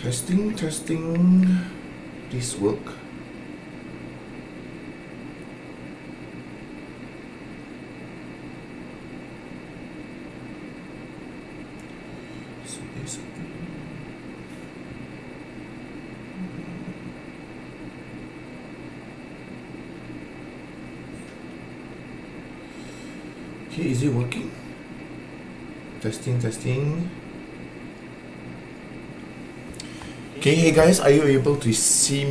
Testing. This work. So this. Okay, is it working? Testing. Okay, hey guys, are you able to see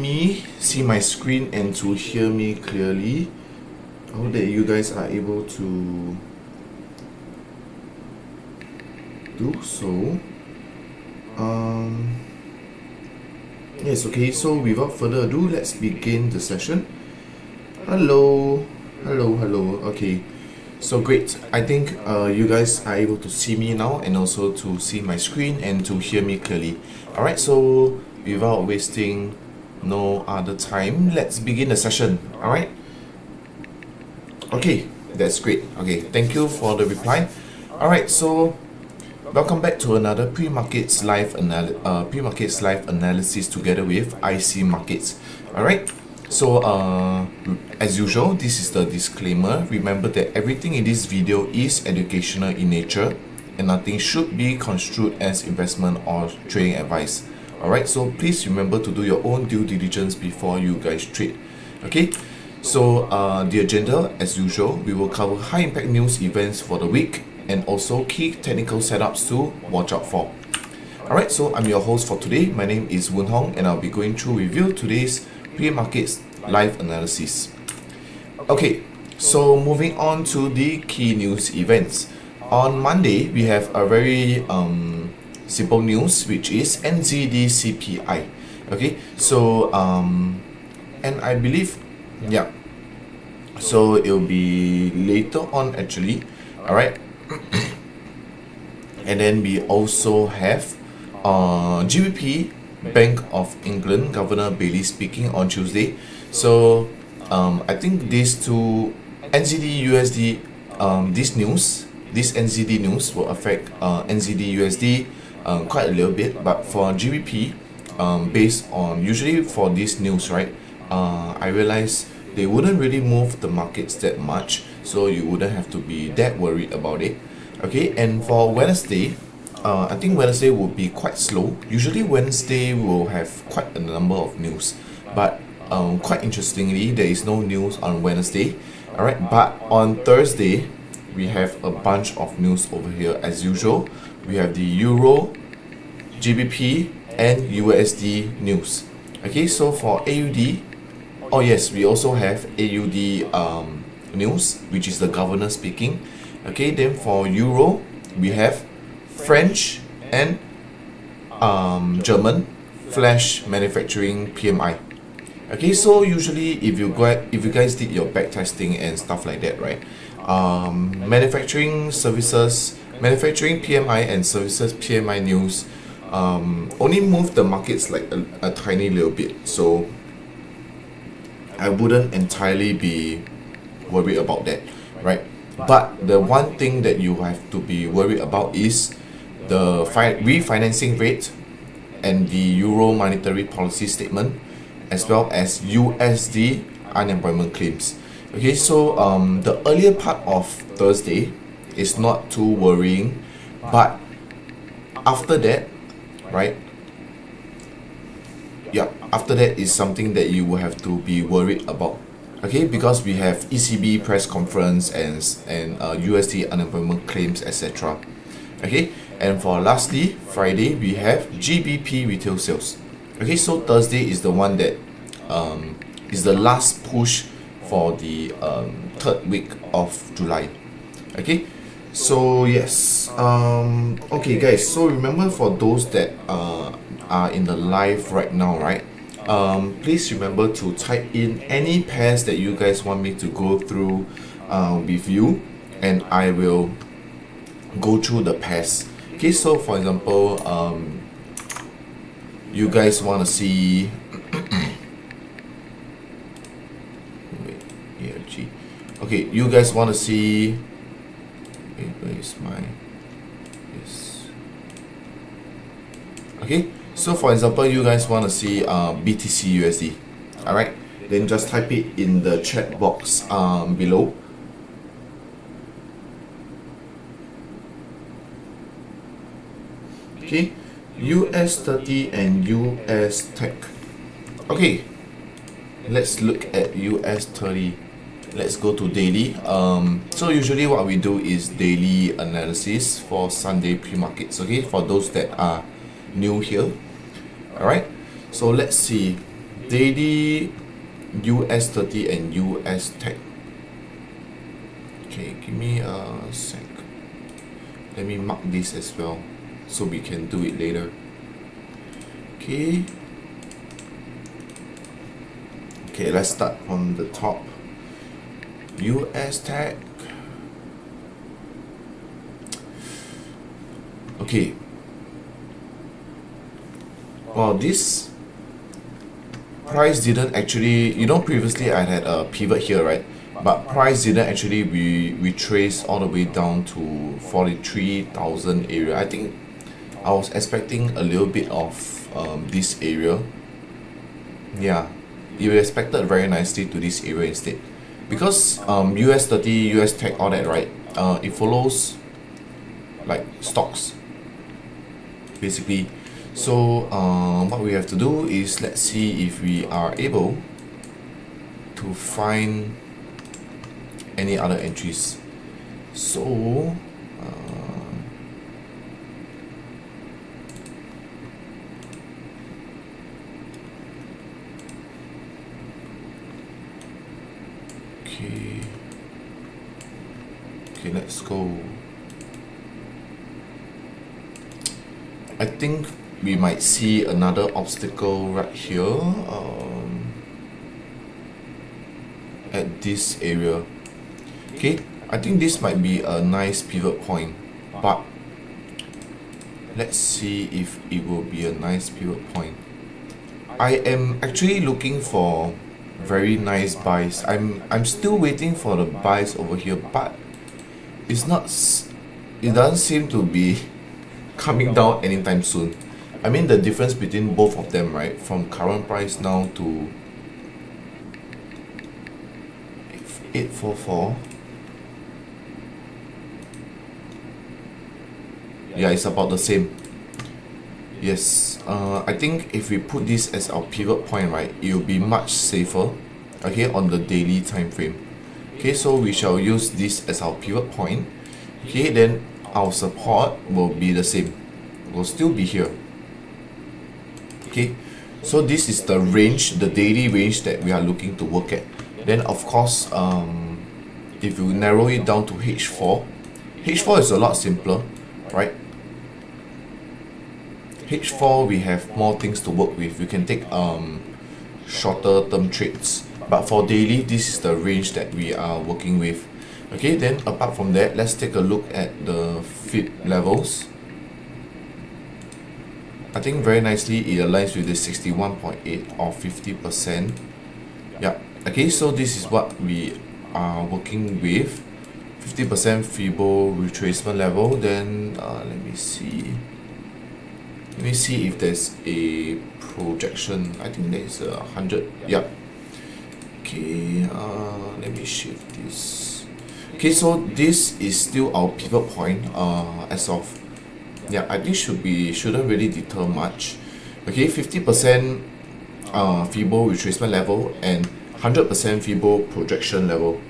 my screen, and to hear me clearly? I hope that you guys are able to do so. Yes, okay, so without further ado, let's begin the session. Hello. Okay, so great. I think you guys are able to see me now, and also to see my screen and to hear me clearly. Alright, so without wasting no other time, let's begin the session. Alright, okay, that's great. Okay, thank you for the reply. Alright, so welcome back to another pre-markets live analysis together with IC Markets. Alright, so as usual, this is the disclaimer. Remember that everything in this video is educational in nature, and nothing should be construed as investment or trading advice. Alright, so please remember to do your own due diligence before you guys trade. Okay, so the agenda, as usual, we will cover high impact news events for the week, and also key technical setups to watch out for. Alright, so I'm your host for today. My name is Woon Hong, and I'll be going through with you today's pre-markets live analysis. Okay, so moving on to the key news events. On Monday, we have a very simple news, which is NZD CPI. Okay, so and I believe, yeah, so it'll be later on actually. Alright, and then we also have GBP Bank of England Governor Bailey speaking on Tuesday. So I think these two NZD USD this NZD news will affect NZD USD quite a little bit, but for GBP, based on usually for this news, right, I realize they wouldn't really move the markets that much, so you wouldn't have to be that worried about it. Okay, and for Wednesday, I think Wednesday will be quite slow. Usually Wednesday will have quite a number of news, but quite interestingly, there is no news on Wednesday. Alright, but on Thursday, we have a bunch of news over here as usual. We have the Euro, GBP, and USD news. Okay, so for AUD, oh yes, we also have AUD news, which is the governor speaking. Okay, then for Euro, we have French and German flash manufacturing PMI. Okay, so usually if you guys did your back testing and stuff like that, right? Manufacturing PMI and services PMI news only move the markets like a tiny little bit, so I wouldn't entirely be worried about that, right? But the one thing that you have to be worried about is the refinancing rate and the Euro monetary policy statement, as well as USD unemployment claims. Okay, so the earlier part of Thursday is not too worrying, but after that, right? Yeah, after that is something that you will have to be worried about. Okay, because we have ECB press conference and USD unemployment claims, etc. Okay, and for lastly, Friday, we have GBP retail sales. Okay, so Thursday is the one that is the last push for the third week of July. Okay, so yes, okay guys, so remember, for those that are in the live right now, right, please remember to type in any pairs that you guys want me to go through with you, and I will go through the pairs. Okay, so for example, you guys want to see wait, EFG. Okay, you guys want to see, wait, where is my, yes, okay, So for example, you guys want to see BTC USD, all right, then just type it in the chat box below. Okay, US 30 and US tech. Okay, let's look at US 30. Let's go to daily. So usually what we do is daily analysis for Sunday pre-markets. Okay, for those that are new here. All right, so let's see daily US 30 and US tech. Okay, give me a sec. Let me mark this as well so we can do it later. Okay, let's start from the top. US tech. Okay, well, this price didn't actually, previously I had a pivot here, right? But price didn't actually retrace all the way down to 43,000 area. I think I was expecting a little bit of this area. Yeah, you expected very nicely to this area instead, because US 30, US tech, all that, right? It follows like stocks basically. So what we have to do is, let's see if we are able to find any other entries. So okay, let's go. I think we might see another obstacle right here at this area. Okay, I think this might be a nice pivot point, but let's see if it will be a nice pivot point. I am actually looking for very nice buys. I'm still waiting for the buys over here, but it doesn't seem to be coming down anytime soon. I mean, the difference between both of them, right, from current price now to 844. Yeah, it's about the same. Yes, I think if we put this as our pivot point, right, it will be much safer, okay, on the daily time frame. Okay, so we shall use this as our pivot point. Okay, then our support will be the same, will still be here. Okay, so this is the range, the daily range that we are looking to work at. Then of course, if you narrow it down to H4 is a lot simpler, right? H4, we have more things to work with. We can take shorter term trades, but for daily, this is the range that we are working with. Okay, then apart from that, let's take a look at the FIB levels. I think very nicely it aligns with the 61.8 or 50%. Yeah, okay, so this is what we are working with. 50% FIBO retracement level. Then let me see if there's a projection. I think there's 100. Yeah. Okay, let me shift this. Okay, so this is still our pivot point as of, yeah, I think shouldn't really deter much. Okay, 50% FIBO retracement level and 100% FIBO projection level.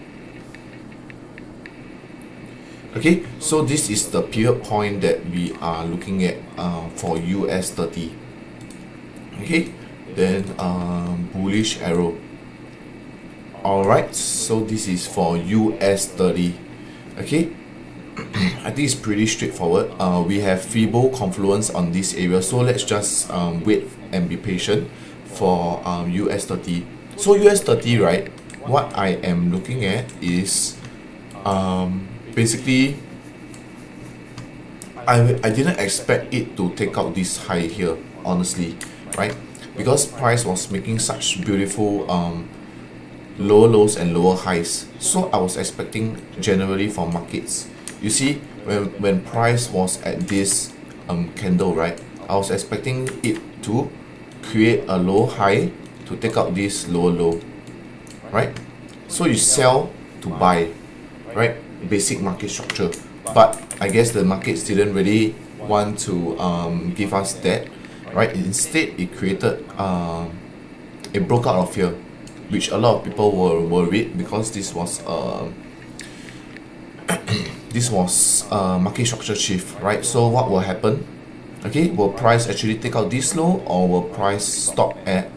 Okay, so this is the pivot point that we are looking at for US 30. Okay, then bullish arrow. Alright, so this is for US 30. Okay, I think it's pretty straightforward. We have FIBO confluence on this area, so let's just wait and be patient for US 30. So US 30, right, what I am looking at is basically I didn't expect it to take out this high here, honestly, right? Because price was making such beautiful lower lows and lower highs. So I was expecting generally for markets, you see, when price was at this candle, right, I was expecting it to create a low high to take out this lower low, right? So you sell to buy, right? Basic market structure. But I guess the markets didn't really want to give us that, right? Instead, it created it broke out of here, which a lot of people were worried because this was market structure shift, right? So what will happen? Okay, will price actually take out this low, or will price stop at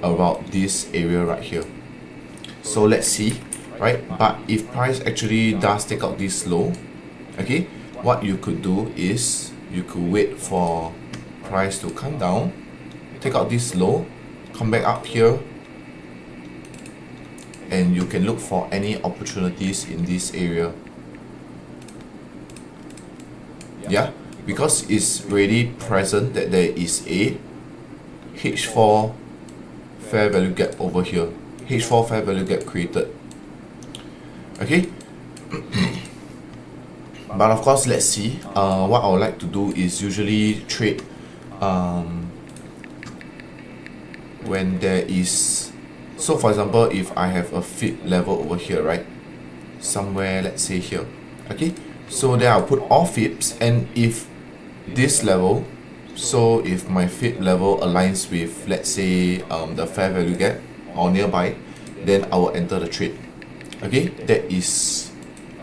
about this area right here? So let's see, right? But if price actually does take out this low, okay, what you could do is you could wait for price to come down, take out this low, come back up here, and you can look for any opportunities in this area. Yeah, because it's already present that there is a H4 fair value gap over here. H4 fair value gap created. Okay. But of course, let's see. What I would like to do is usually trade when there is. So for example, if I have a fib level over here, right? Somewhere, let's say here. Okay. So then I'll put all fibs, and if this level, so if my fib level aligns with, let's say, the fair value gap or nearby, then I will enter the trade. Okay, that is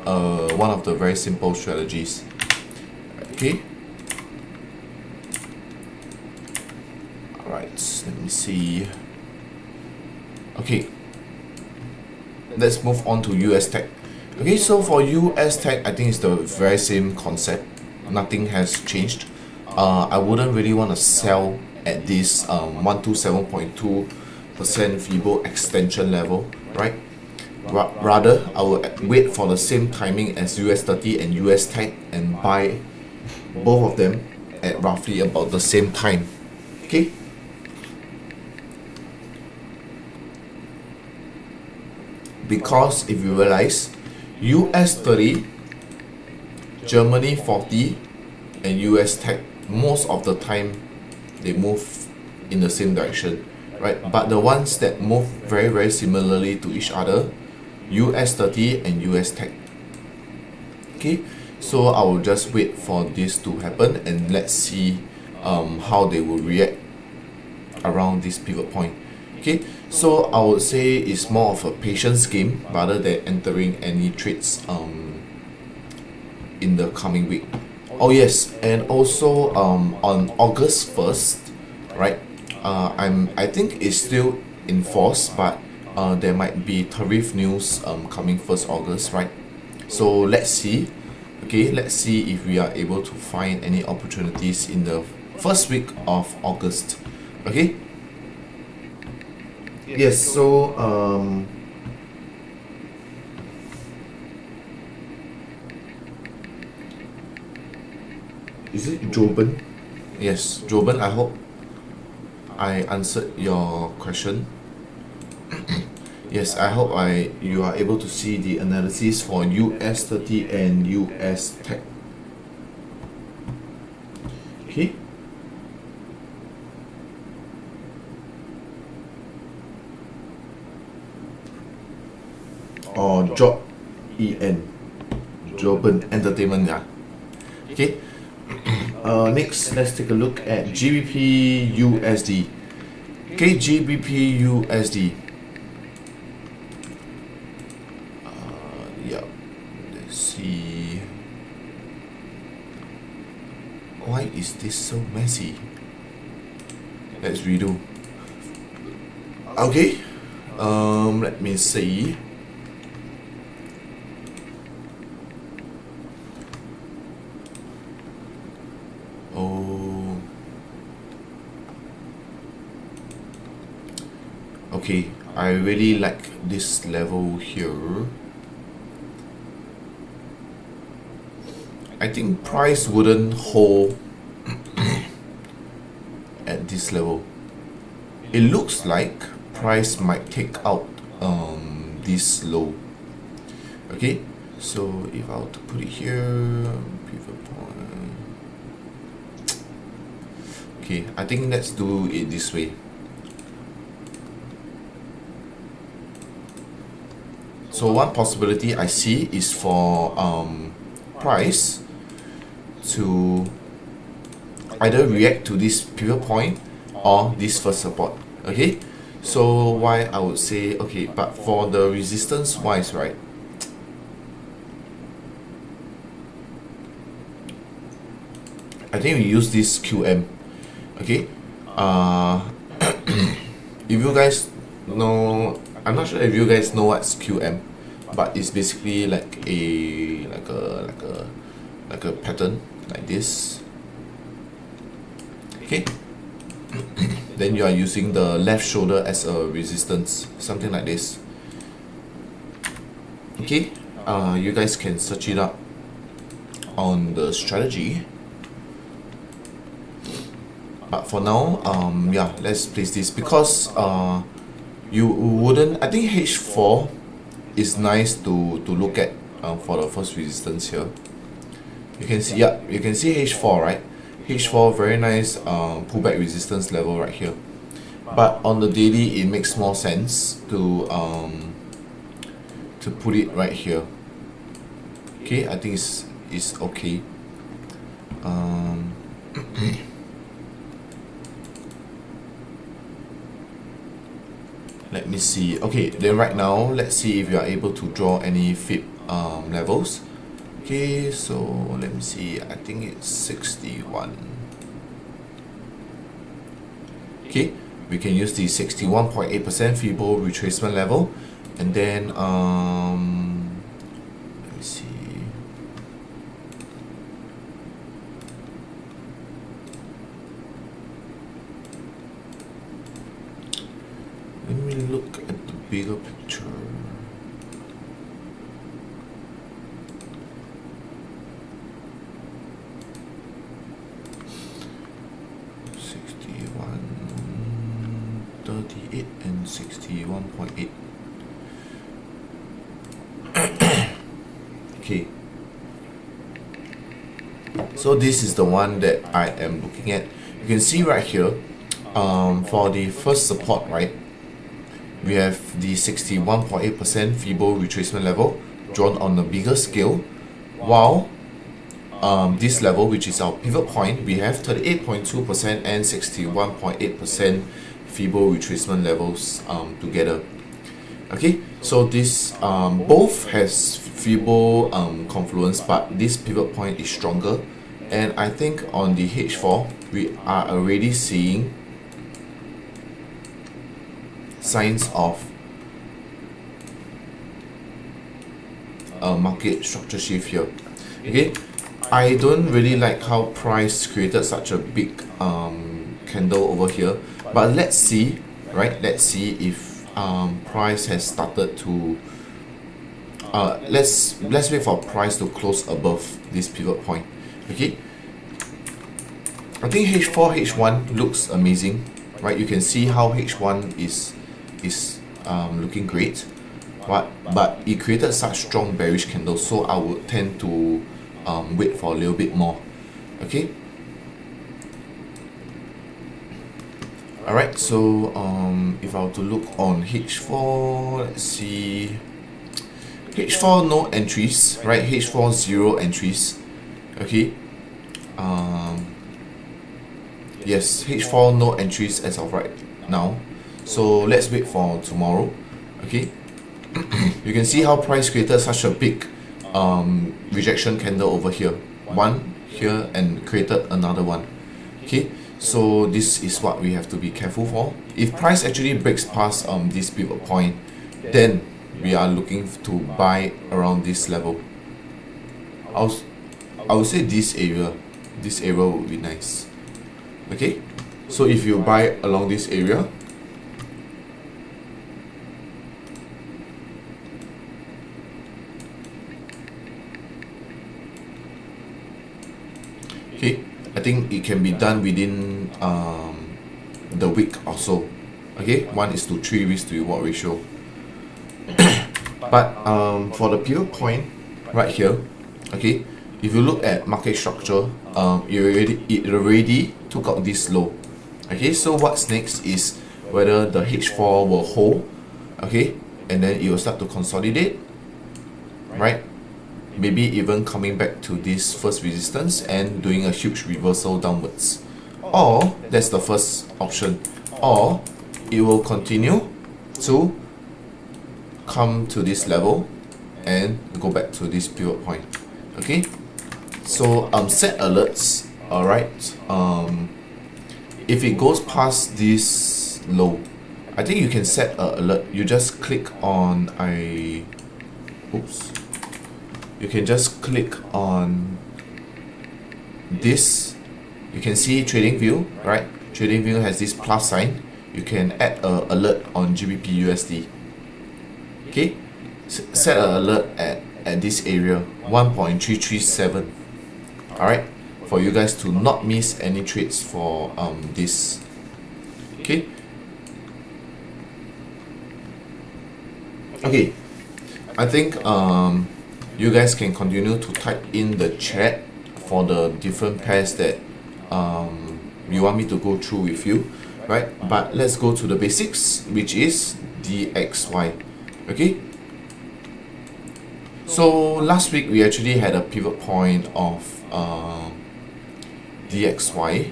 one of the very simple strategies. Okay. Alright, let me see. Okay, let's move on to US tech. Okay, so for US tech, I think it's the very same concept. Nothing has changed. I wouldn't really want to sell at this 127.2% Fibo extension level, right? Rather, I will wait for the same timing as US 30 and US tech and buy both of them at roughly about the same time. Okay. Because if you realize, US 30, Germany 40, and US tech, most of the time they move in the same direction, right? But the ones that move very, very similarly to each other, US 30 and US tech. Okay, so I will just wait for this to happen, and let's see how they will react around this pivot point. Okay, so I would say it's more of a patience game rather than entering any trades in the coming week. Oh yes, and also on August 1st, right? I think it's still in force, but there might be tariff news coming 1st August, right? So let's see. Okay, let's see if we are able to find any opportunities in the first week of August. Okay. Yes, so is it Joben? Yes, Joben, I hope I answered your question. Yes, I hope you are able to see the analysis for US 30 and US tech. Okay. Or Job EN, Joben Entertainment, yeah. Okay. Next, let's take a look at GBP USD. Okay, GBP USD. Yeah. Let's see. Why is this so messy? Let's redo. Okay. Let me see. Okay, I really like this level here. I think price wouldn't hold at this level. It looks like price might take out this low. Okay, so if I were to put it here, pivot point. Okay, I think let's do it this way. So one possibility I see is for price to either react to this pivot point or this first support. Okay, so why I would say, okay, but for the resistance wise, right, I think we use this QM. Okay, if you guys know, I'm not sure if you guys know what's QM, but it's basically like a pattern like this. Okay, then you are using the left shoulder as a resistance, something like this. Okay, you guys can search it up on the strategy. But for now, yeah, let's place this because you wouldn't. I think H4 is nice to look at for the first resistance here. You can see, yeah, you can see H4, right? H4 very nice pullback resistance level right here. But on the daily, it makes more sense to put it right here. Okay, I think it's okay. Let me see. Okay, then right now, let's see if you are able to draw any fib levels. Okay, so let me see. I think it's 61. Okay, we can use the 61.8% Fibo retracement level, and then let me see. Let me look at the bigger picture. And 61.8. Okay, so this is the one that I am looking at. You can see right here, for the first support, right, we have the 61.8% Fibo retracement level drawn on a bigger scale, while this level, which is our pivot point, we have 38.2% and 61.8% Fibo retracement levels together. Okay, so this both has Fibo confluence, but this pivot point is stronger, and I think on the H4 we are already seeing signs of a market structure shift here. Okay, I don't really like how price created such a big candle over here, but let's see, right? Let's see if price has started to let's wait for price to close above this pivot point. Okay, I think H4 H1 looks amazing, right? You can see how H1 is looking great, but it created such strong bearish candles, so I would tend to wait for a little bit more. Okay, alright, so if I were to look on H4, let's see. H4 no entries, right? H4 0 entries. Okay, yes, H4 no entries as of right now, so let's wait for tomorrow. Okay, you can see how price created such a big rejection candle over here, one here, and created another one. Okay, so this is what we have to be careful for. If price actually breaks past this pivot point, then we are looking to buy around this level. I would say this area would be nice. Okay, so if you buy along this area, okay, I think it can be done within the week or so. Okay, 1:3 risk to reward ratio. But for the pivot point right here, okay, if you look at market structure, it already took out this low. Okay, so what's next is whether the H4 will hold, okay, and then it will start to consolidate, right? Maybe even coming back to this first resistance and doing a huge reversal downwards. Or that's the first option. Or it will continue to come to this level and go back to this pivot point. Okay, so set alerts. All right, if it goes past this low, I think you can set an alert. You just click on you can just click on this. You can see trading view, right? Trading view has this plus sign. You can add an alert on GBP USD. Okay, set an alert at this area 1.337. all right, for you guys to not miss any trades for this. Okay, I think you guys can continue to type in the chat for the different pairs that you want me to go through with you, right? But let's go to the basics, which is DXY. Okay, so last week we actually had a pivot point of DXY,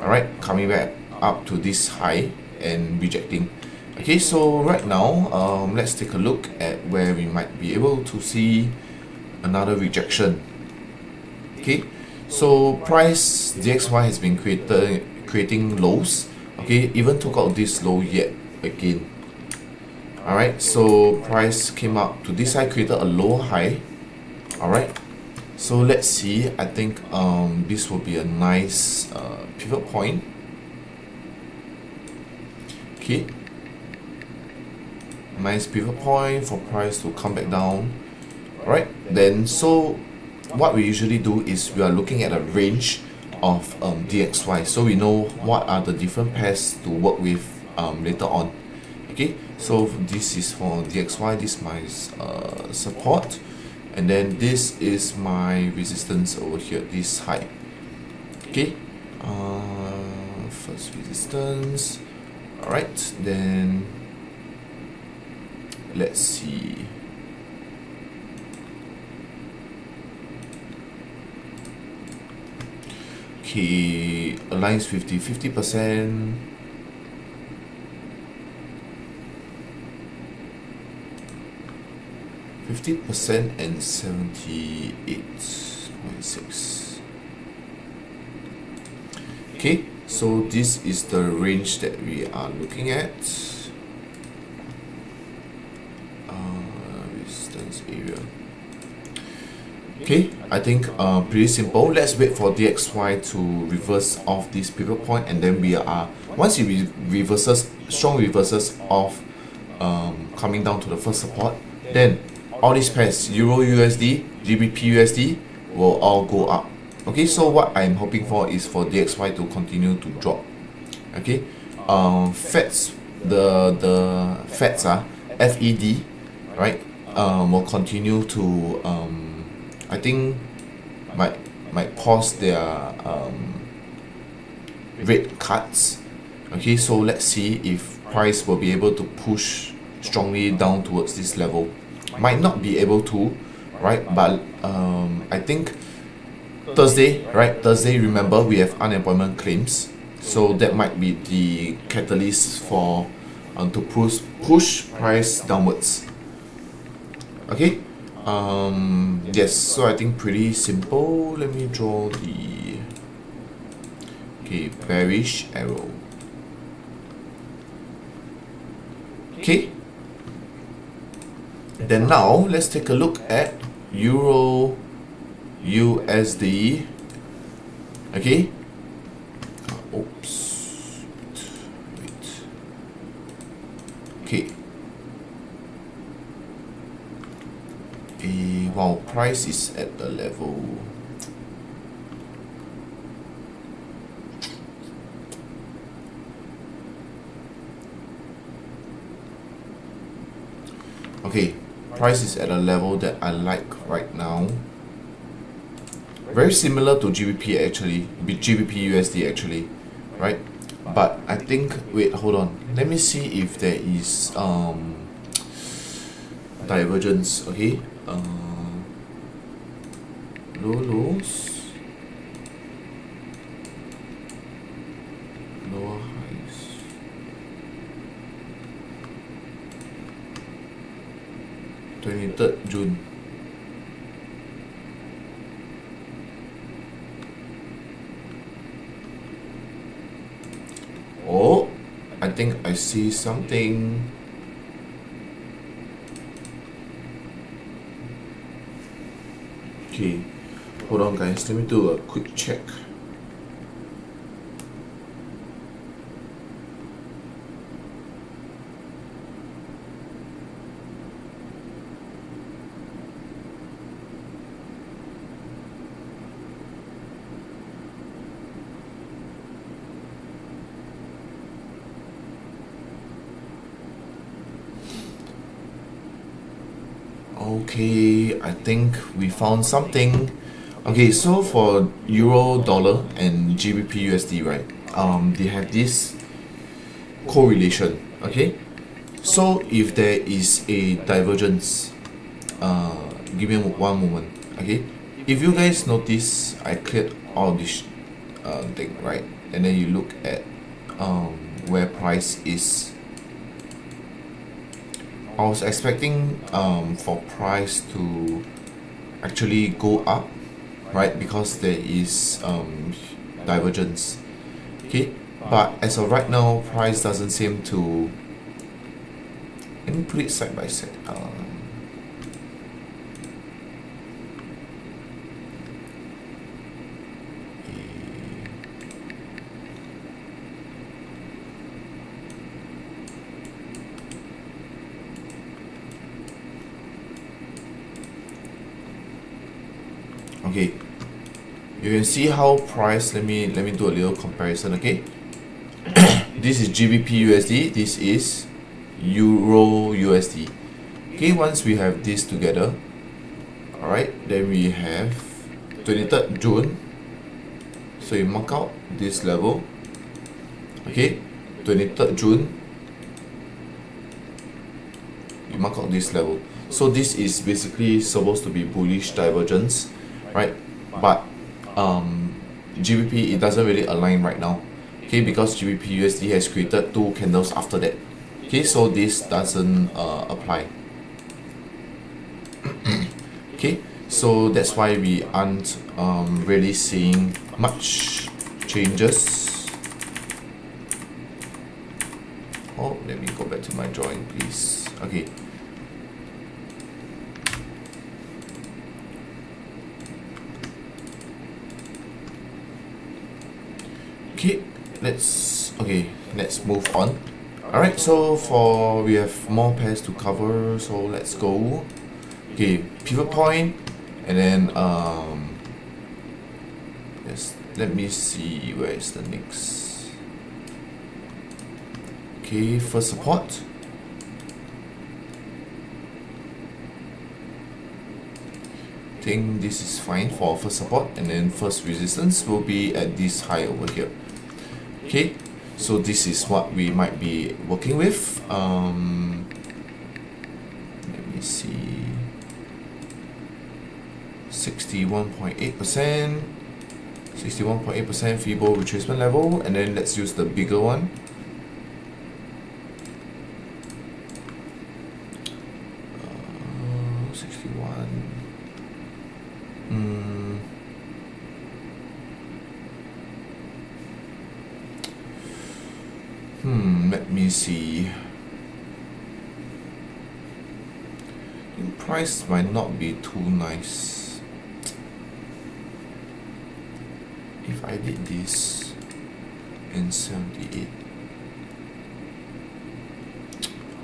all right, coming back up to this high and rejecting. Okay, so right now let's take a look at where we might be able to see another rejection. Okay, so price DXY has been creating lows. Okay, even took out this low yet again. All right, so price came up to this side, created a low high. All right, so let's see. I think this will be a nice pivot point. Okay, nice pivot point for price to come back down. All right, then so what we usually do is we are looking at a range of DXY, so we know what are the different pairs to work with later on. Okay, so this is for DXY, this is my support, and then this is my resistance over here, this high. Okay, first resistance. All right, then let's see. Okay, aligns 50%. 50% and 78.6. Okay, so this is the range that we are looking at. Resistance area. Okay, I think pretty simple. Let's wait for DXY to reverse off this pivot point, and then we are, once it reverses, strong reverses off, coming down to the first support, then all these pairs, Euro USD, GBP USD, will all go up. Okay, so what I'm hoping for is for DXY to continue to drop. Okay, FEDs, the FEDs are FED, right? Will continue to I think might pause their rate cuts. Okay, so let's see if price will be able to push strongly down towards this level. Might not be able to, right? But I think Thursday, right? Thursday, remember we have unemployment claims, so that might be the catalyst for to push price downwards. Okay. Yes, so I think pretty simple. Let me draw the bearish arrow. Okay, then now let's take a look at Euro USD. Okay, oops, wait. Okay, wow, price is at the level. Okay, price is at a level that I like right now. very similar to GBP actually, GBP USD actually, right? But I think, wait, hold on, let me see if there is divergence. Okay, lows, lower highs. June 23rd. Oh, I think I see something. Okay, hold on guys, let me do a quick check. Okay, I think we found something. Okay, so for euro dollar and GBP USD, right? They have this correlation. Okay, so if there is a divergence, give me one moment. Okay, if you guys notice, I cleared all this thing, right? And then you look at where price is. I was expecting for price to actually go up, right? Because there is divergence. Okay, but as of right now, price doesn't seem to. Let me put it side by side. Okay, you can see how price. Let me do a little comparison. Okay, this is GBP USD. This is Euro USD. Okay, once we have this together, all right, then we have 23rd June. So you mark out this level. Okay, 23rd June. You mark out this level. So this is basically supposed to be bullish divergence, right? But GBP, it doesn't really align right now. Okay, because GBP USD has created two candles after that. Okay, so this doesn't apply. Okay, so that's why we aren't really seeing much changes. Oh, let me go back to my drawing, please. Okay. Okay, let's move on. Alright, so we have more pairs to cover, so let's go. Okay, pivot point, and then yes, let me see where is the next. Okay, first support. I think this is fine for first support, and then first resistance will be at this high over here. Okay, so this is what we might be working with. Let me see, 61.8%, 61.8% Fibo retracement level, and then let's use the bigger one. Let me see. Price might not be too nice. If I did this in 78.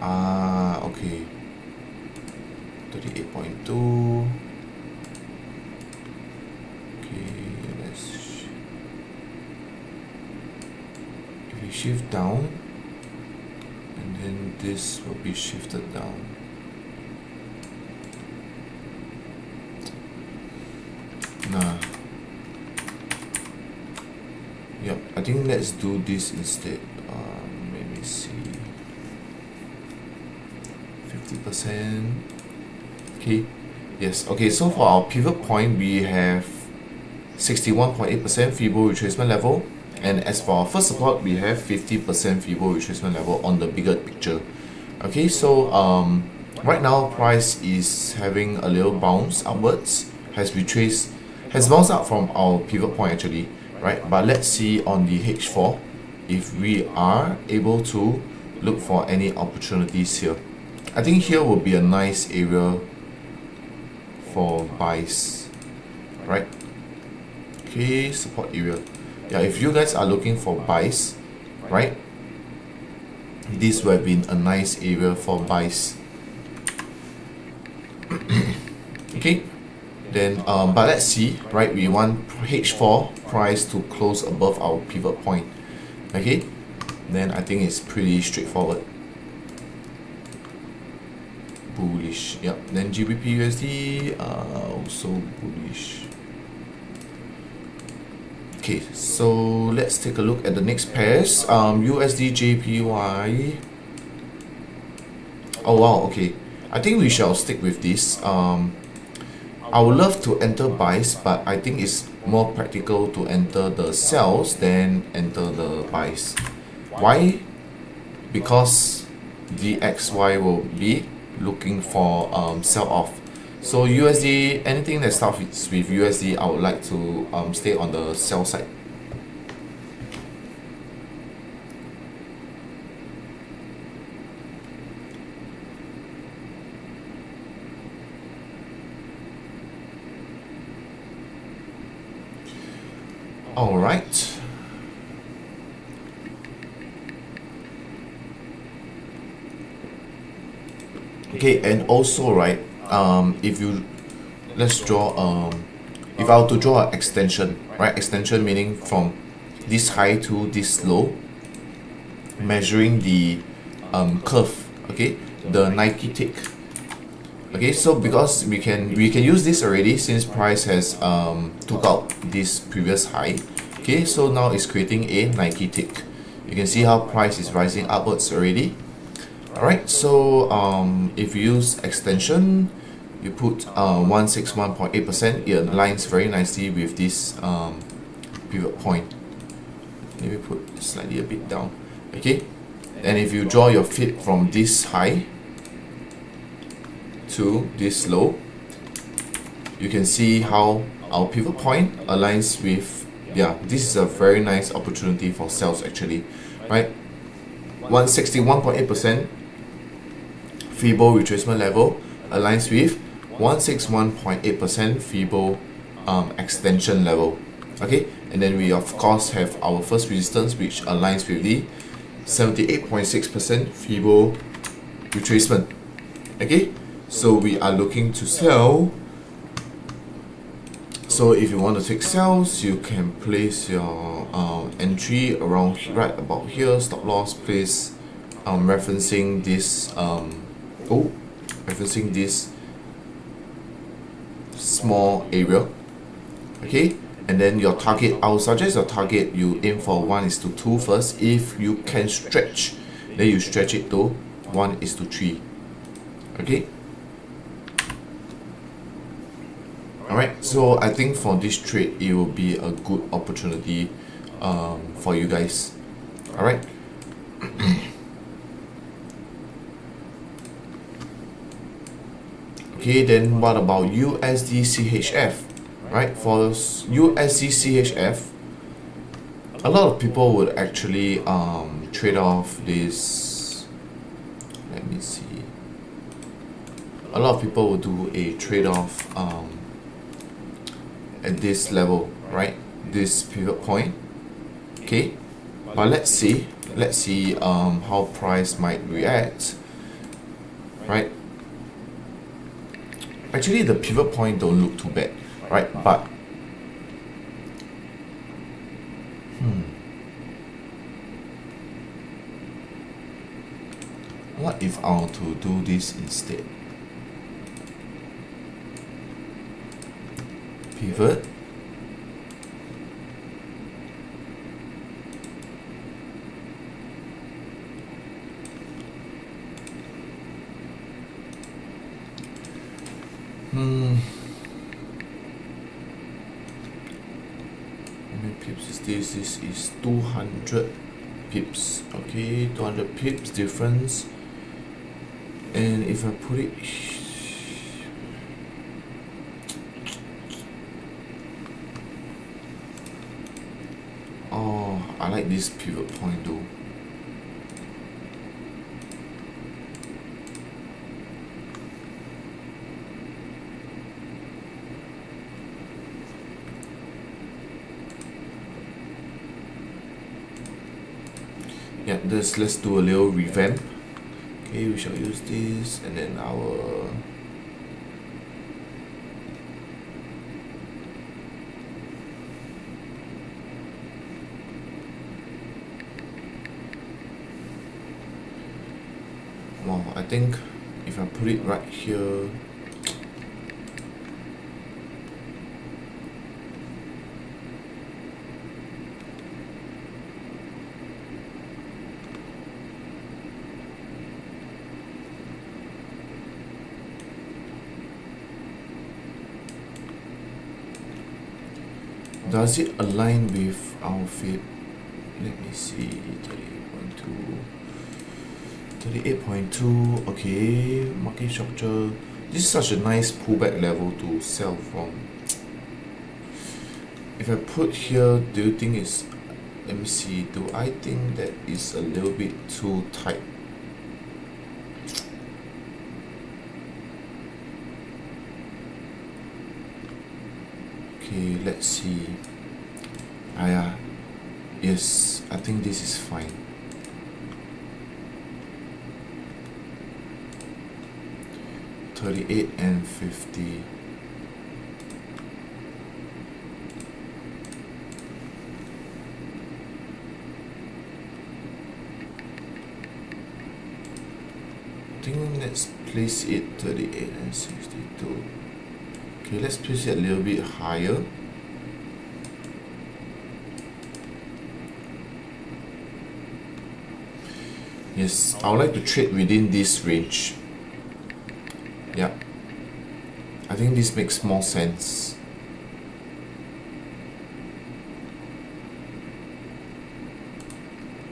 Okay. 38.2. Shift down, and then this will be shifted down. Nah, Yep, I think let's do this instead. Let me see. 50%. Okay. Yes. Okay. So for our pivot point, we have 61.8% feeble retracement level, and as for our first support, we have 50% feeble retracement level on the bigger picture. Okay. So right now price is having a little bounce upwards, has bounced up from our pivot point actually, right? But let's see on the H4 if we are able to look for any opportunities here. I think here will be a nice area for buys, right? Okay, support area. Yeah, if you guys are looking for buys, right, this would have been a nice area for buys. Okay, then but let's see, right, we want H4 price to close above our pivot point. Okay, then I think it's pretty straightforward. Bullish. Yep. Then GBP USD also bullish. Okay, so let's take a look at the next pairs. USD JPY. Oh wow, okay. I think we shall stick with this. I would love to enter buys, but I think it's more practical to enter the sells than enter the buys. Why? Because the XY will be looking for sell off. So USD, anything that starts with USD, I would like to stay on the sell side. All right. Okay, and also right, if you let's draw if I were to draw an extension, right? Extension meaning from this high to this low, measuring the curve, okay, the Nike tick. Okay, so because we can use this already since price has took out this previous high. Okay, so now it's creating a Nike tick. You can see how price is rising upwards already. Alright, so if you use extension, you put 161.8%, it aligns very nicely with this pivot point. Maybe put slightly a bit down. Okay, and if you draw your fit from this high to this low, you can see how our pivot point aligns with, yeah, this is a very nice opportunity for sales actually, right? 161.8% feeble retracement level aligns with 161.8% feeble extension level. Okay, and then we of course have our first resistance, which aligns with the 78.6% feeble retracement. Okay, so we are looking to sell. So if you want to take sells, you can place your entry around right about here. Stop loss place referencing this referencing this small area. Okay, and then your target, I would suggest your target you aim for 1:2 first. If you can stretch, then you stretch it to 1:3. Okay. Alright, so I think for this trade it will be a good opportunity for you guys. Alright. Okay, then what about USD CHF? Right, for USD CHF, a lot of people would actually trade off this. Let me see. A lot of people will do a trade-off at this level, right? This pivot point. Okay, but let's see how price might react, right? Actually, the pivot point don't look too bad, right? But what if I were to do this instead? Pivot, how many pips is this? This is 200 pips. Okay, 200 pips difference. And if I put it, oh, I like this pivot point though. Yeah, let's do a little revamp. Okay, we shall use this, and then our wow, I think if I put it right here, does it align with our fit? Let me see, 38.2, okay, market structure. This is such a nice pullback level to sell from. If I put here, do you think it's, let me see, do I think that is a little bit too tight? Okay, let's see. Yeah, yes, I think this is fine. $38 and $50. I think let's place it 38 and 62. Okay, let's place it a little bit higher. Yes, I would like to trade within this range. Yeah, I think this makes more sense.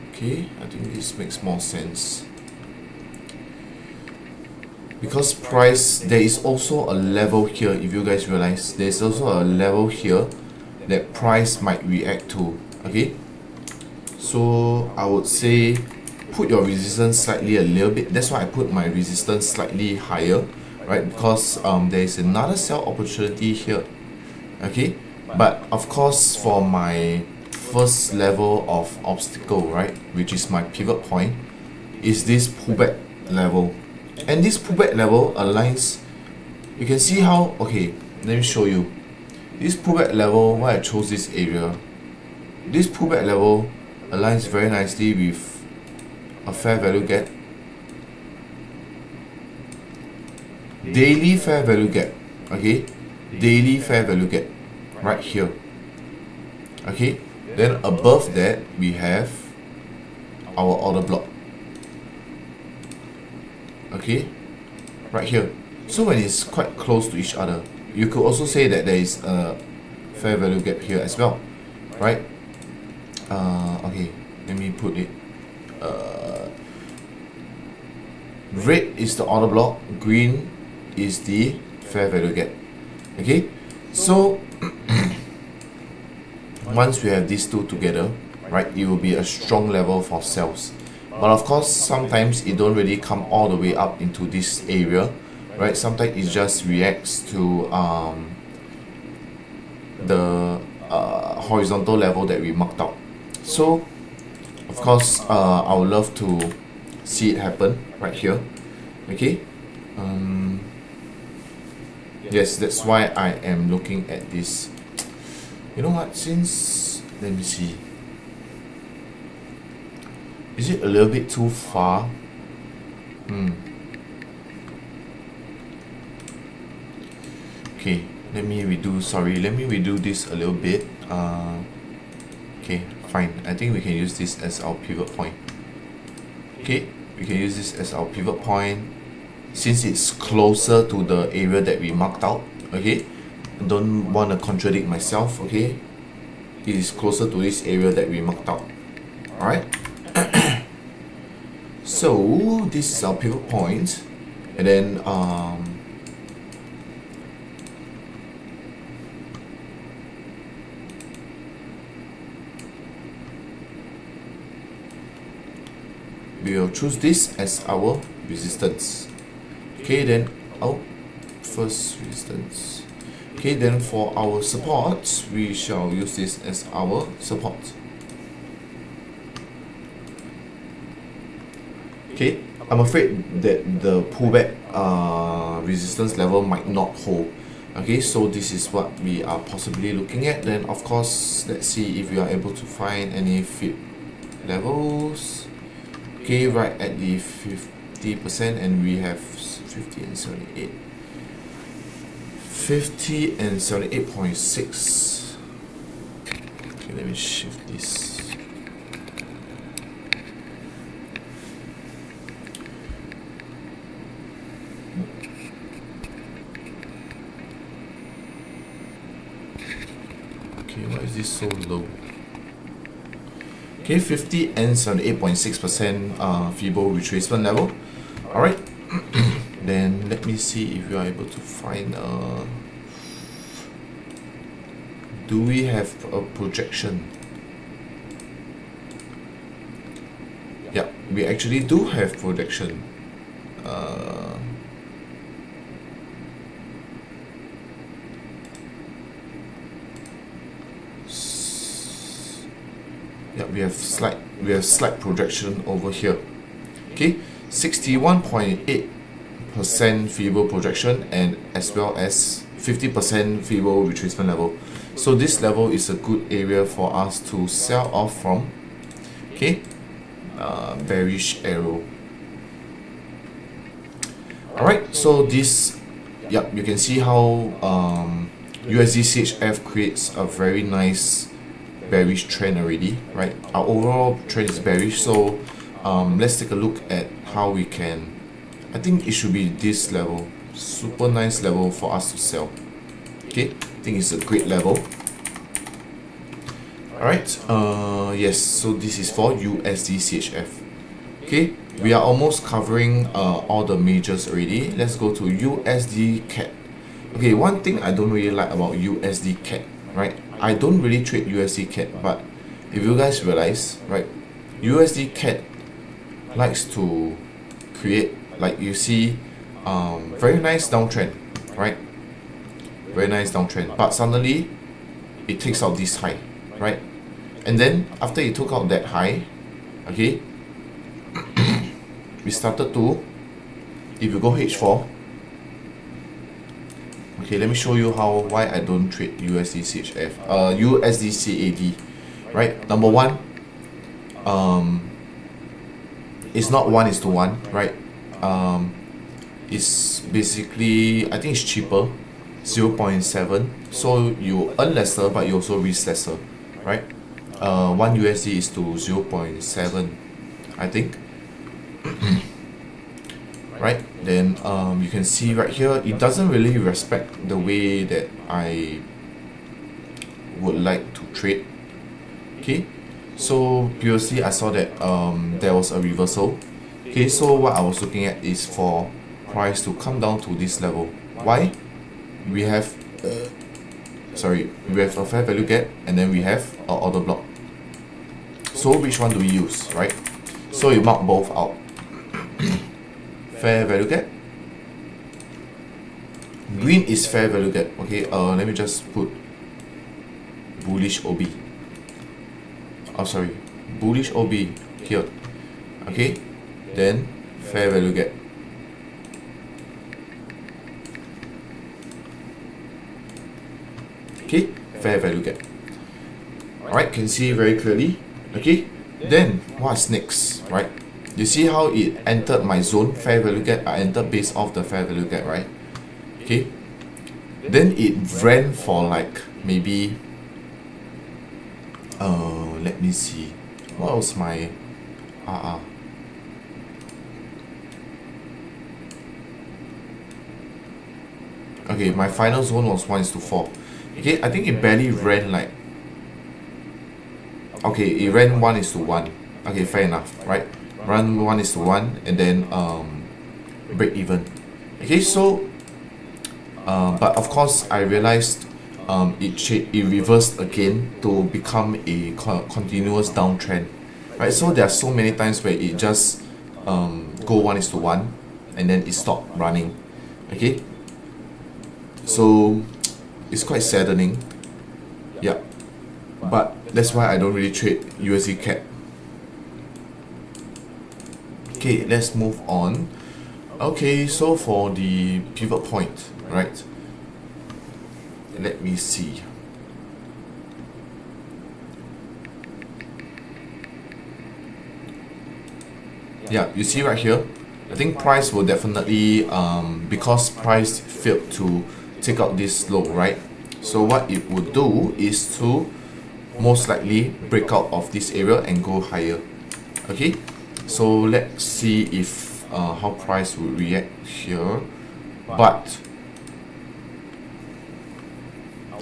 Okay, I think this makes more sense. Because price, there is also a level here, if you guys realize, there's also a level here that price might react to. Okay, so I would say put your resistance slightly a little bit. That's why I put my resistance slightly higher, right? Because there is another sell opportunity here. Okay, but of course for my first level of obstacle, right, which is my pivot point, is this pullback level. And this pullback level aligns, you can see how, okay, let me show you. This pullback level, why I chose this area, this pullback level aligns very nicely with a fair value gap, daily fair value gap, okay, daily fair value gap right here. Okay, then above that we have our order block. Okay, right here. So when it's quite close to each other, you could also say that there is a fair value gap here as well, right? Okay, let me put it. Red is the order block, green is the fair value gap. Okay, so once we have these two together, right, it will be a strong level for sales. But of course, sometimes it don't really come all the way up into this area, right? Sometimes it just reacts to the horizontal level that we marked out. So, of course, I would love to see it happen right here. Okay. Yes, that's why I am looking at this. You know what? Since, let me see. Is it a little bit too far? Okay, let me redo this a little bit. Okay, fine. I think we can use this as our pivot point. Okay, we can use this as our pivot point. since it's closer to the area that we marked out. Okay, don't want to contradict myself. Okay, it is closer to this area that we marked out. All right. So this is our pivot point, and then we will choose this as our resistance. Okay, then first resistance. Okay, then for our support, we shall use this as our support. Okay, I'm afraid that the pullback resistance level might not hold. Okay, so this is what we are possibly looking at. Then of course, let's see if we are able to find any fit levels. Okay, right at the 50%, and we have 50 and 78. 50 and 78.6. Okay, let me shift this. Okay, why is this so low? Okay, 50 and 78.6% feeble retracement level. All right. Then let me see if we are able to find do we have a projection? Yeah, we actually do have projection. Yeah, we have slight projection over here. Okay, 61.8% feeble projection, and as well as 50% feeble retracement level. So this level is a good area for us to sell off from. Okay, bearish arrow. All right, so this, yeah, you can see how USD CHF creates a very nice bearish trend already, right? Our overall trend is bearish, so let's take a look at how we can. I think it should be this level, super nice level for us to sell. Okay, I think it's a great level. All right, yes, so this is for USD CHF. Okay, we are almost covering all the majors already. Let's go to USD CAD. Okay, one thing I don't really like about USD CAD, right? I don't really trade USD CAD, but if you guys realize, right, USD CAD likes to create, like you see, very nice downtrend, right? Very nice downtrend, but suddenly it takes out this high, right? And then after it took out that high, okay, we started to, if you go H4, okay, let me show you why I don't trade USD CHF, USD CAD, right? Number one, it's not 1:1, right? It's basically, I think it's cheaper, 0.7, so you earn lesser but you also risk lesser, right? 1 USD is to 0.7, I think. Right, then you can see right here, it doesn't really respect the way that I would like to trade. Okay, so previously I saw that there was a reversal. Okay, so what I was looking at is for price to come down to this level. Why? We have we have a fair value gap, and then we have an order block. So which one do we use, right? So you mark both out. Fair value gap. Green is fair value gap. Okay, let me just put bullish OB. Oh, sorry, bullish OB here. Okay, then fair value gap. Okay, fair value gap. Alright, can see very clearly. Okay, then what's next, right? You see how it entered my zone, fair value gap. I entered based off the fair value gap, right? Okay, then it ran for like maybe let me see, what was my Okay, my final zone was 1:4. Okay, I think it barely ran like, okay, it ran 1:1. Okay, fair enough, right? Run 1:1 and then break even. Okay, so but of course I realized it reversed again to become a continuous downtrend, right? So there are so many times where it just go 1:1 and then it stopped running. Okay, so it's quite saddening. Yeah, but that's why I don't really trade USD CAD. Okay, let's move on. Okay, so for the pivot point, right? Let me see. Yeah, you see right here, I think price will definitely because price failed to take out this low, right? So what it would do is to most likely break out of this area and go higher. Okay, so let's see if how price will react here. But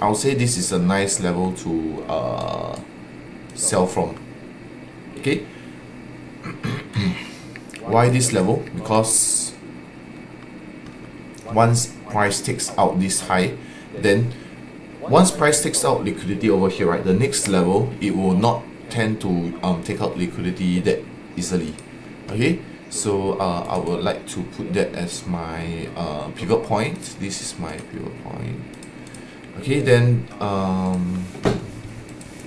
I'll say this is a nice level to sell from. Okay, why this level? Because once price takes out this high, then once price takes out liquidity over here, right, the next level it will not tend to take out liquidity that easily. Okay, so I would like to put that as my pivot point. This is my pivot point. Okay, then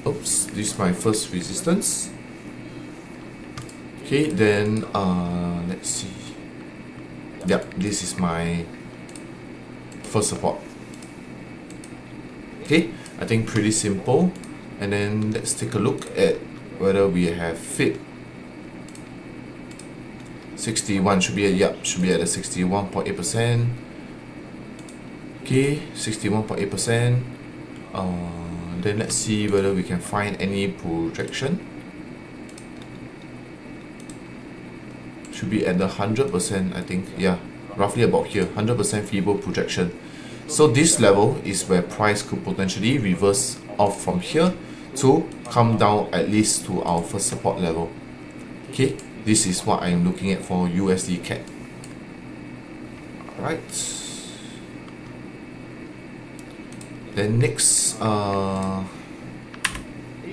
oops, this is my first resistance. Okay, then let's see. Yep, this is my first support. Okay, I think pretty simple. And then let's take a look at whether we have fit 61. Should be at, yep, should be at a 61.8%. Okay, 61.8%. Then let's see whether we can find any projection. Should be at the 100%, I think. Yeah, roughly about here, 100% feeble projection. So this level is where price could potentially reverse off from here to come down at least to our first support level. Okay, this is what I'm looking at for USD CAD. Alright. Then next, AUD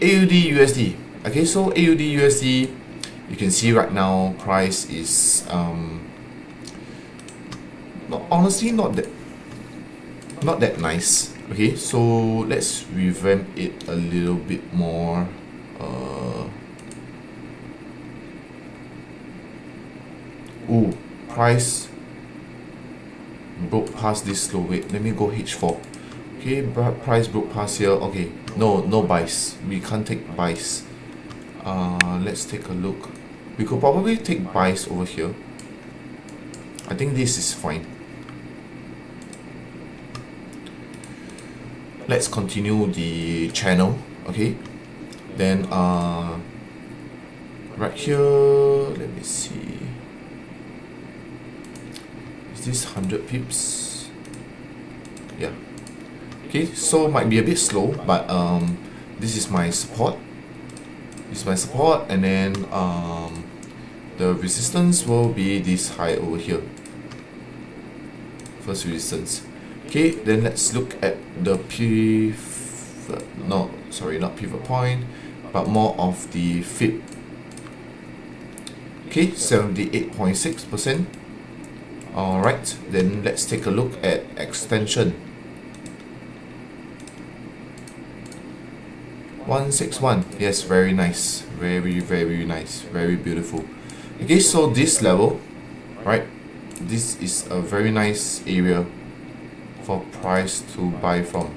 USD. Okay, so AUD USD, you can see right now price is honestly not that nice. Okay, so let's revamp it a little bit more. Price broke past this low. Wait, let me go H4. Okay, price broke past here. Okay, no buys. We can't take buys. Let's take a look. We could probably take buys over here. I think this is fine. Let's continue the channel. Okay, then right here, let me see, is this 100 pips? Yeah. Okay, so might be a bit slow, but this is my support. This is my support, and then the resistance will be this high over here. First resistance. Okay, then let's look at the not pivot point, but more of the fib. Okay, 78.6%. Alright, then let's take a look at extension. 161. Yes, very nice. Very nice. Very beautiful. Okay, so this level, right? This is a very nice area for price to buy from.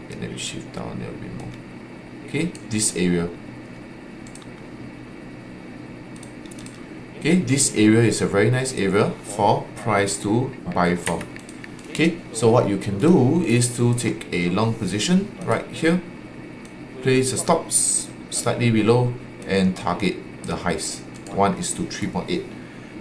Okay, let me shift down a little bit more. Okay, this area. Okay, this area is a very nice area for price to buy from. Okay, so what you can do is to take a long position right here, place the stops slightly below, and target the highs. 1:3.8.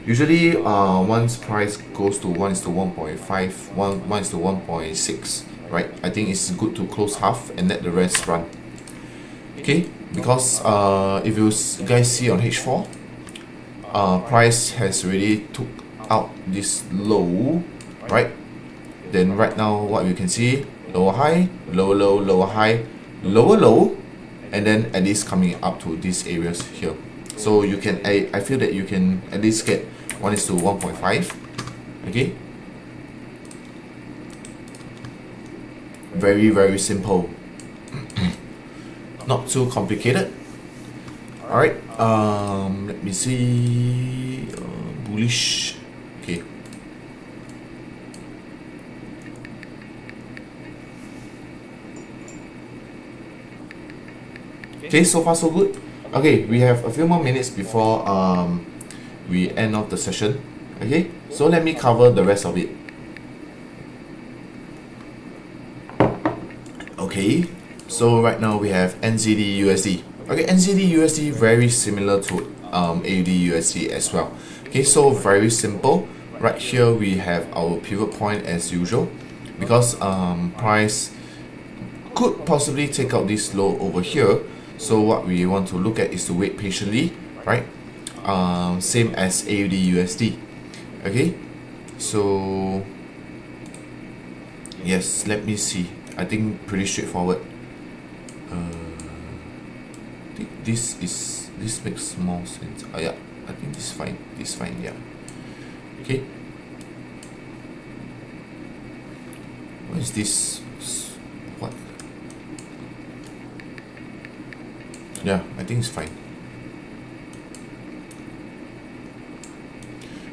Usually once price goes to 1 is to 1.5, 1 is to 1.6, right? I think it's good to close half and let the rest run. Okay, because if you guys see on H4, price has already took out this low, right? Then right now what you can see, lower high, lower low, lower high, lower low, and then at least coming up to these areas here. So you can, I feel that you can at least get 1 is to 1.5. Okay, very simple. Not too complicated. Alright, let me see. Bullish. Okay. Okay, so far so good. Okay, we have a few more minutes before we end off the session. Okay, so let me cover the rest of it. Okay, so right now we have NZD USD. Okay, NZD USD very similar to AUD USD as well. Okay, so very simple. Right here we have our pivot point as usual, because price could possibly take out this low over here. So what we want to look at is to wait patiently, right? Same as AUD USD. Okay, so yes, let me see. I think pretty straightforward. This makes more sense. Yeah, I think this is fine. This is fine. Yeah. Okay. What is this? What? Yeah, I think it's fine.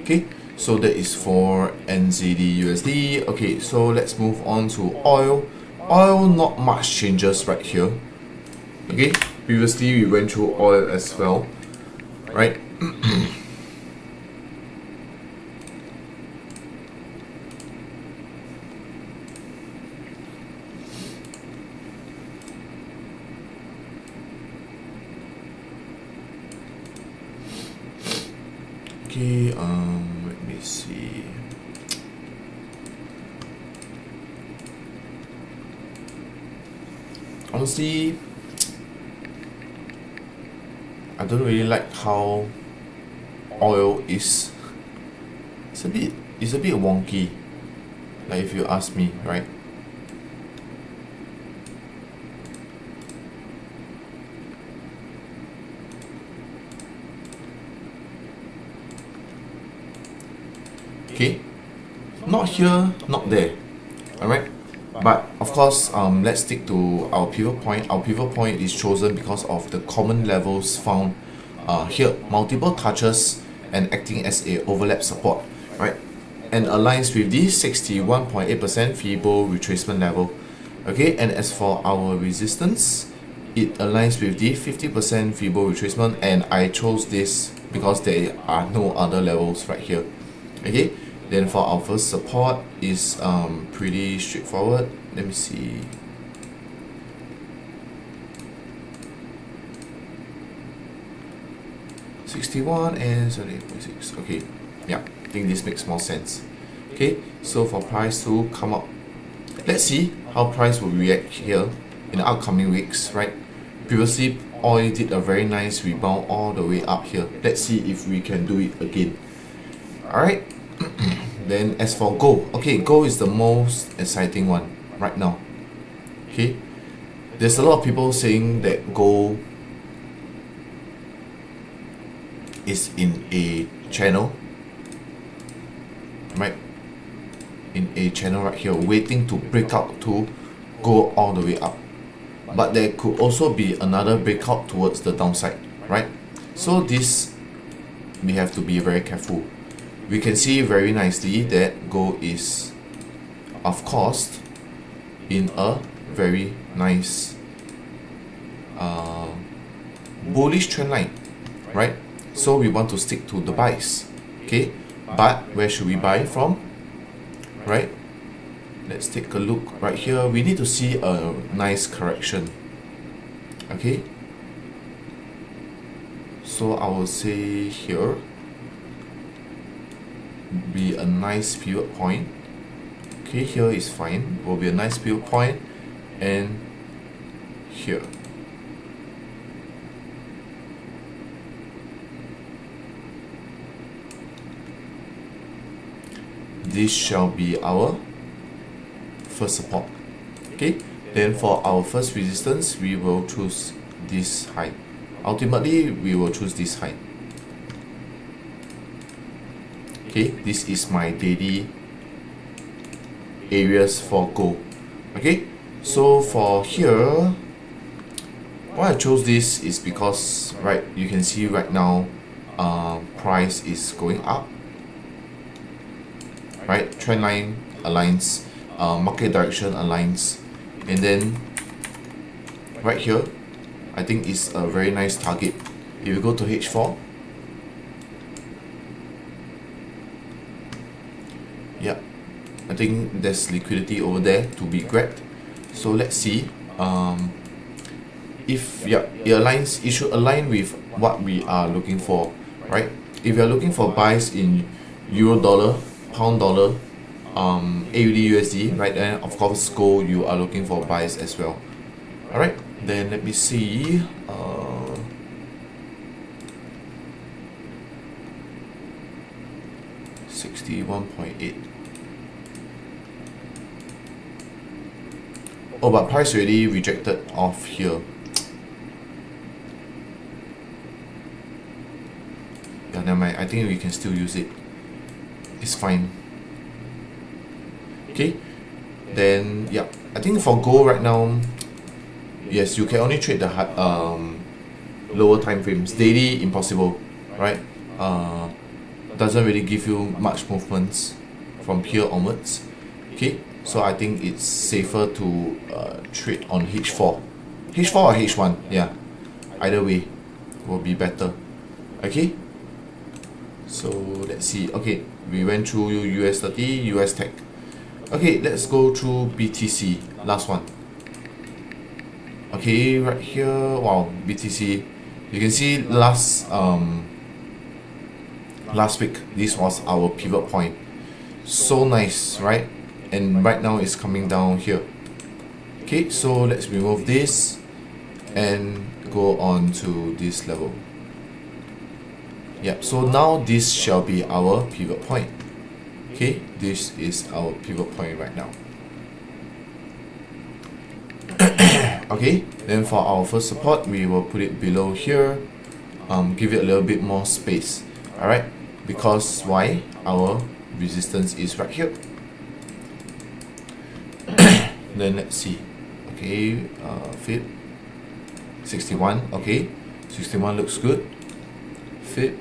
Okay, so that is for NZD USD. Okay, so let's move on to oil. Oil, not much changes right here. Okay, previously we went through oil as well, right? Okay, let me see. Honestly, I don't really like how oil is. It's a bit wonky, like if you ask me, right? Okay, not here, not there. Alright, but of course, let's stick to our pivot point. Our pivot point is chosen because of the common levels found here, multiple touches and acting as a overlap support, right? And aligns with the 61.8% Fibo retracement level. Okay, and as for our resistance, it aligns with the 50% Fibo retracement, and I chose this because there are no other levels right here. Okay, then for our first support is pretty straightforward. Let me see. $61 and 78.6. Okay, yeah, I think this makes more sense. Okay, so for price to come up, let's see how price will react here in the upcoming weeks, right? Previously, oil did a very nice rebound all the way up here. Let's see if we can do it again. Alright. Then as for gold, okay, gold is the most exciting one right now. Okay, there's a lot of people saying that gold is in a channel, right? In a channel right here, waiting to break out to go all the way up. But there could also be another breakout towards the downside, right? So this, we have to be very careful. We can see very nicely that gold is, of course, in a very nice bullish trend line, right? So we want to stick to the buys. Okay, but where should we buy from, right? Let's take a look right here. We need to see a nice correction. Okay, so I will say here, be a nice pivot point. Okay, here is fine, will be a nice pivot point, and here. This shall be our first support. Okay, then for our first resistance, we will choose this height. Ultimately, we will choose this height. Okay, this is my daily areas for gold. Okay, so for here, why I chose this is because, right, you can see right now price is going up, right, trend line aligns, market direction aligns, and then right here I think it's a very nice target. If you go to H4, yeah, I think there's liquidity over there to be grabbed. So let's see if it aligns. It should align with what we are looking for, right? If you're looking for buys in euro dollar, pound dollar, AUD USD, right, then of course gold you are looking for buys as well. All right, then let me see. 61.8. Oh, but price already rejected off here. Yeah, never mind. I think we can still use it. It's fine. Okay. Then yeah, I think for gold right now, yes, you can only trade the lower time frames. Daily impossible, right? Doesn't really give you much movements from here onwards. Okay, so I think it's safer to trade on H4. H4 or H1, yeah, either way will be better. Okay, so let's see. Okay, we went through US 30, US Tech. Okay, let's go through BTC, last one. Okay, right here, wow, BTC, you can see last week this was our pivot point. So nice, right? And right now it's coming down here. Okay, so let's remove this and go on to this level. Yep, so now this shall be our pivot point. Okay, this is our pivot point right now. Okay, then for our first support, we will put it below here, give it a little bit more space. Alright, because why? Our resistance is right here. Then let's see. Okay, fit 61. Okay, 61 looks good. Fit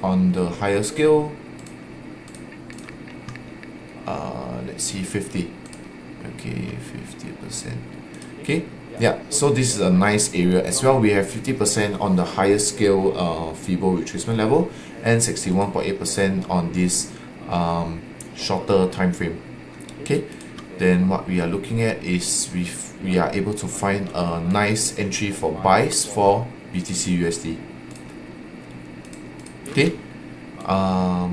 on the higher scale. Let's see, 50. Okay, 50%. Okay, yeah, so this is a nice area as well. We have 50% on the higher scale FIBO retracement level and 61.8% on this shorter time frame. Okay, then what we are looking at is we are able to find a nice entry for buys for BTC USD. Okay,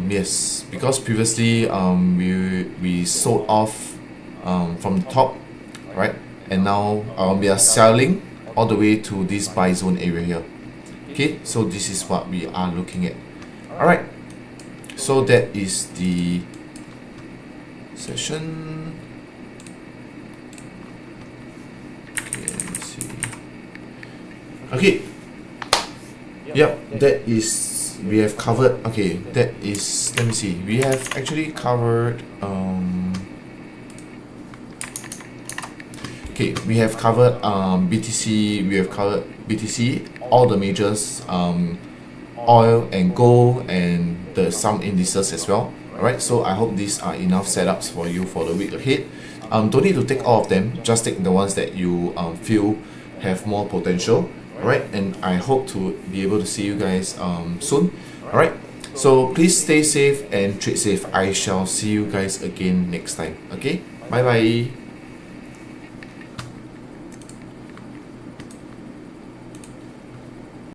yes, because previously we sold off from the top, right, and now we are selling all the way to this buy zone area here. Okay, so this is what we are looking at. All right, so that is the session. Okay, let me see. Okay, yep, that is, we have covered. Okay, that is, let me see, we have actually covered okay, we have covered BTC, we have covered BTC, all the majors, oil and gold, and some indices as well. Alright, so I hope these are enough setups for you for the week ahead. Don't need to take all of them, just take the ones that you feel have more potential. Alright, and I hope to be able to see you guys soon. Alright, so please stay safe and trade safe. I shall see you guys again next time. Okay, bye bye.